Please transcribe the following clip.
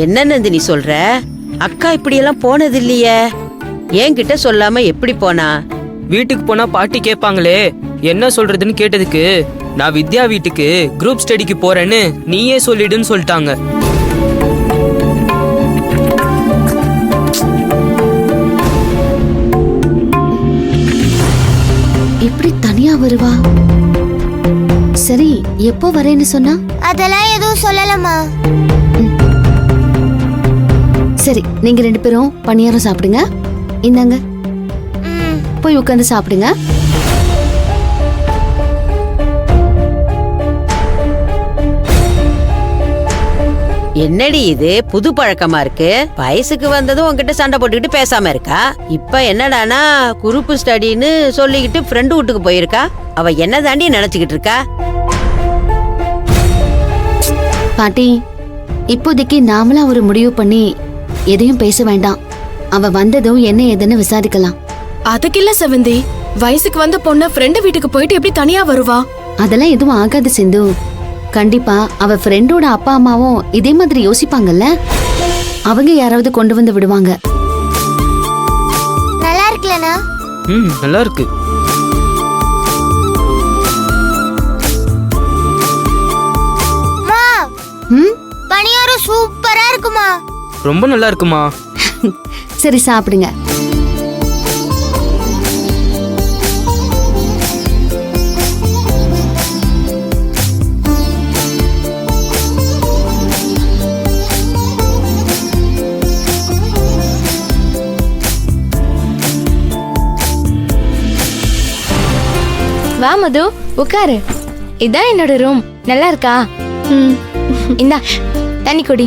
என்ன நந்தினி சொல்ற? அக்கா இப்படி எல்லாம் போனது இல்லையே. என்கிட்ட சொல்லாம எப்படி போனா? வீட்டுக்கு போனா பாட்டி கேட்பாங்களே என்ன சொல்றதுன்னு கேட்டதுக்கு நான் வித்யா வீட்டுக்கு குரூப் ஸ்டடிக்கு போறேன்னு நீயே சொல்லிடுன்னு சொல்லிட்டாங்க. எப்படி தனியா வருவா? சரி, எப்போ வரேன்னு சொன்னா? அதெல்லாம் எதுவும் சொல்லலமா. சரி, நீங்க 2 பேரும் பணியாரம் சாப்பிடுங்க. இந்தாங்க, போய் உட்காந்து சாப்பிடுங்க. என்னடி இது புது பழக்கமா இருக்கு? வயசுக்கு வந்ததும் உன்கிட்ட சண்டை போட்டுக்கிட்டு பேசாம இருக்கா. இப்ப என்னடானா குரூப் ஸ்டடின்னு சொல்லிக்கிட்டு ஃப்ரெண்டு வீட்டுக்கு போயிருக்கா. அவ என்ன தாண்டி நினைச்சுக்கிட்டு இருக்கா? பாட்டி, இப்போதைக்கு நாமளா ஒரு முடிவு பண்ணி எதையும் பேச வேண்டாம். அவ வந்ததும் என்ன ஏதுன்னு விசாரிக்கலாம். அதுக்கு இல்ல செவந்தி, வயசுக்கு வந்த பொண்ணு ஃப்ரெண்டு வீட்டுக்கு போயிட்டு எப்படி தனியா வருவா? அதெல்லாம் எதுவும் ஆகாது சிந்து. கண்டிப்பா அவ ஃப்ரெண்டோட அப்பா அம்மாவும் இதே மாதிரி யோசிப்பாங்கல்ல. அவங்க யாராவது கொண்டு வந்து விடுவாங்க. நல்லா இருக்குலனா? நல்லா இருக்கு. மா, பணியாரம் சூப்பரா இருக்குமா. ரொம்ப நல்லா இருக்குமா. சரி, சாப்பிடுங்க. வா மது, உட்காரு. இதான் என்னோட ரூம். நல்லா இருக்கா? இந்தா தண்ணி குடி.